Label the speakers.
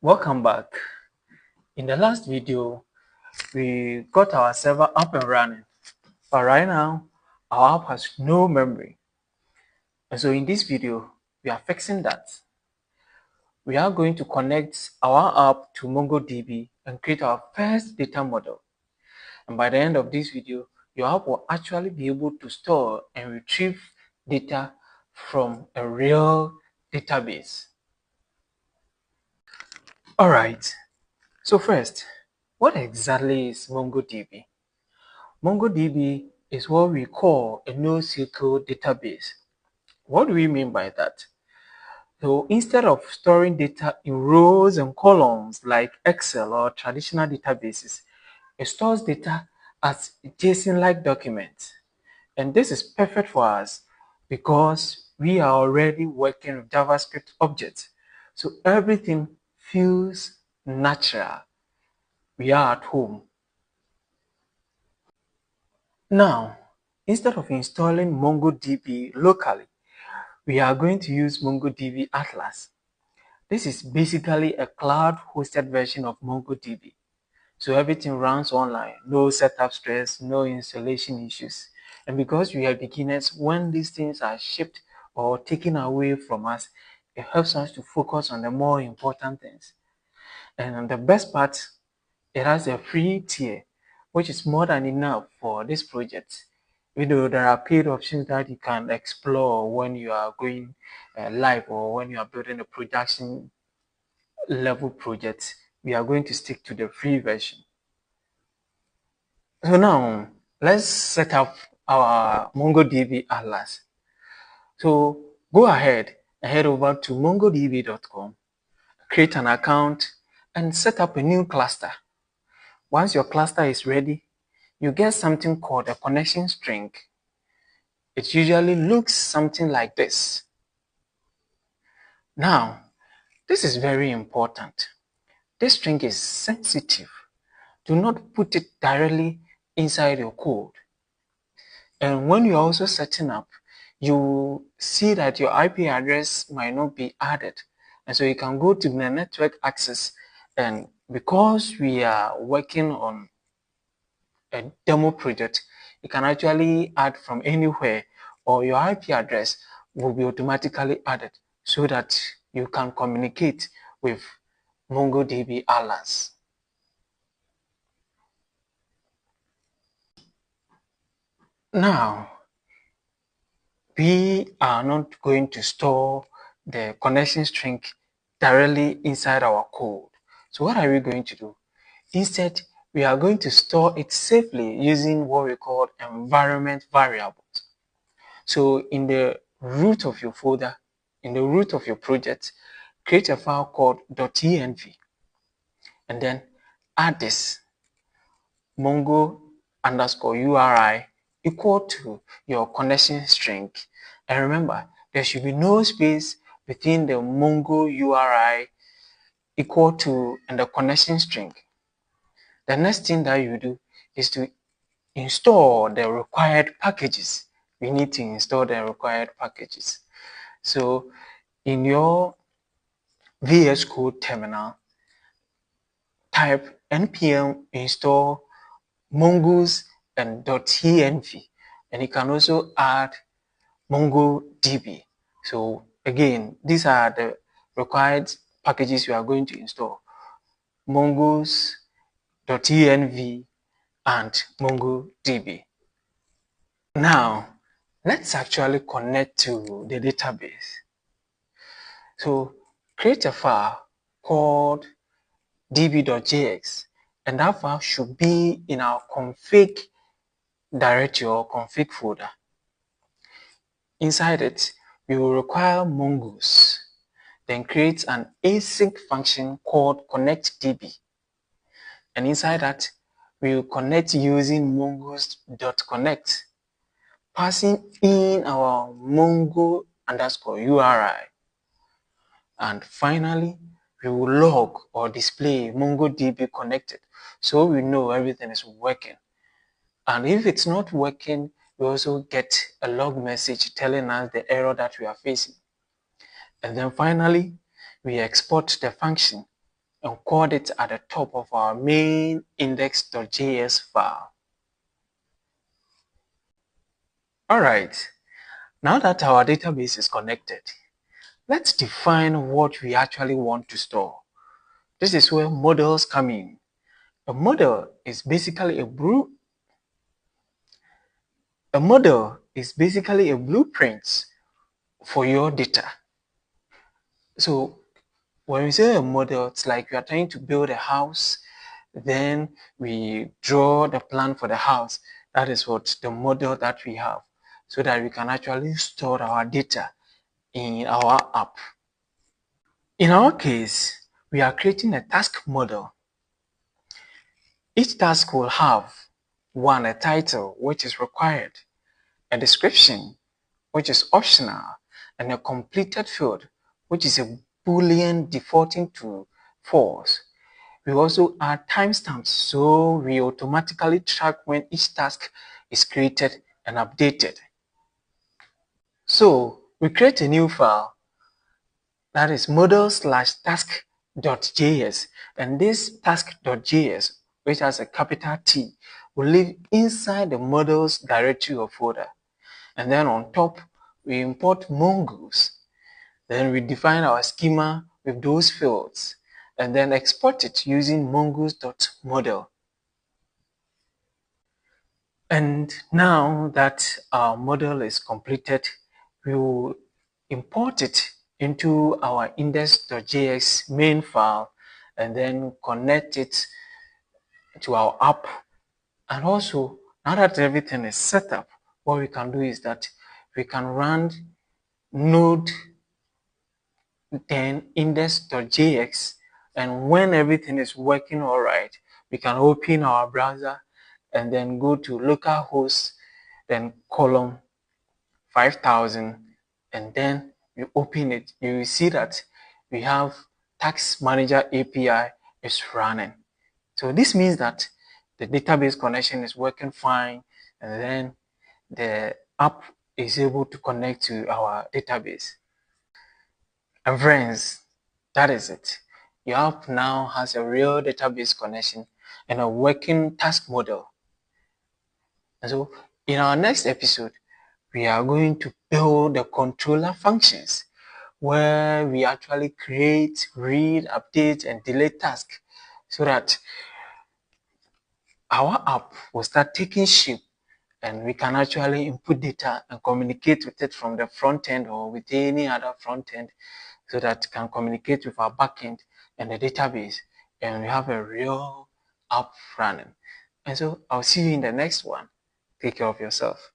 Speaker 1: Welcome back. In the last video, we got our server up and running, but right now, our app has no memory. And so in this video, we are fixing that. We are going to connect our app to MongoDB and create our first data model. And by the end of this video, your app will actually be able to store and retrieve data from a real database. All right. So first, what exactly is MongoDB? MongoDB is what we call a NoSQL database. What do we mean by that? So instead of storing data in rows and columns like Excel or traditional databases, it stores data as JSON-like documents. And this is perfect for us because we are already working with JavaScript objects. So everything feels natural. We are at home. Now, instead of installing MongoDB locally, we are going to use MongoDB Atlas. This is basically a cloud-hosted version of MongoDB. So everything runs online, no setup stress, no installation issues. And because we are beginners, when these things are shipped or taken away from us, it helps us to focus on the more important things. And the best part, it has a free tier, which is more than enough for this project. Even though there are paid options that you can explore when you are going live or when you are building a production level project, we are going to stick to the free version. So now, let's set up our MongoDB Atlas. So go ahead and head over to mongodb.com, create an account, and set up a new cluster. Once your cluster is ready, you get something called a connection string. It usually looks something like this. Now, this is very important. This string is sensitive. Do not put it directly inside your code. And when you're also setting up, you see that your IP address might not be added. And so you can go to the network access, and because we are working on a demo project, you can actually add from anywhere, or your IP address will be automatically added so that you can communicate with MongoDB Atlas. Now, we are not going to store the connection string directly inside our code. So what are we going to do? Instead, we are going to store it safely using what we call environment variables. So in the root of your folder, in the root of your project, create a file called .env and then add this mongo_URI equal to your connection string. And remember, there should be no space between the mongo URI equal to and the connection string. The next thing that you do is to install the required packages. We need to install the required packages. So in your VS Code terminal, type npm install mongoose and .env, and you can also add MongoDB. So again, these are the required packages you are going to install: mongoose, .env, and MongoDB. Now, let's actually connect to the database. So create a file called db.js, and that file should be in our config directory or config folder. Inside it, we will require Mongoose, then create an async function called connectDB. And inside that, we will connect using mongoose.connect, passing in our mongo_URI. And finally, we will log or display MongoDB connected, so we know everything is working. And if it's not working, we also get a log message telling us the error that we are facing. And then finally, we export the function encode it at the top of our main index.js file. Alright, now that our database is connected, let's define what we actually want to store. This is where models come in. A model is basically a blueprint for your data. So when we say a model, it's like we are trying to build a house, then we draw the plan for the house. That is what the model that we have, so that we can actually store our data in our app. In our case, we are creating a task model. Each task will have one, a title, which is required, a description, which is optional, and a completed field, which is a boolean defaulting to false. We also add timestamps, so we automatically track when each task is created and updated. So we create a new file, that is model/task.js, and this task.js, which has a capital T, will live inside the models directory or folder. And then on top, we import Mongoose. Then we define our schema with those fields, and then export it using mongoose.model. And now that our model is completed, we will import it into our index.js main file and then connect it to our app. And also, now that everything is set up, what we can do is that we can run node then index.js, and when everything is working all right, we can open our browser and then go to localhost, then column 5000, and then you open it. You will see that we have task manager API is running. So this means that the database connection is working fine, and then the app is able to connect to our database. And friends, that is it. Your app now has a real database connection and a working task model. And so in our next episode, we are going to build the controller functions where we actually create, read, update, and delete tasks so that our app will start taking shape and we can actually input data and communicate with it from the front end or with any other front end, so that it can communicate with our backend and the database, and we have a real app running. And so I'll see you in the next one. Take care of yourself.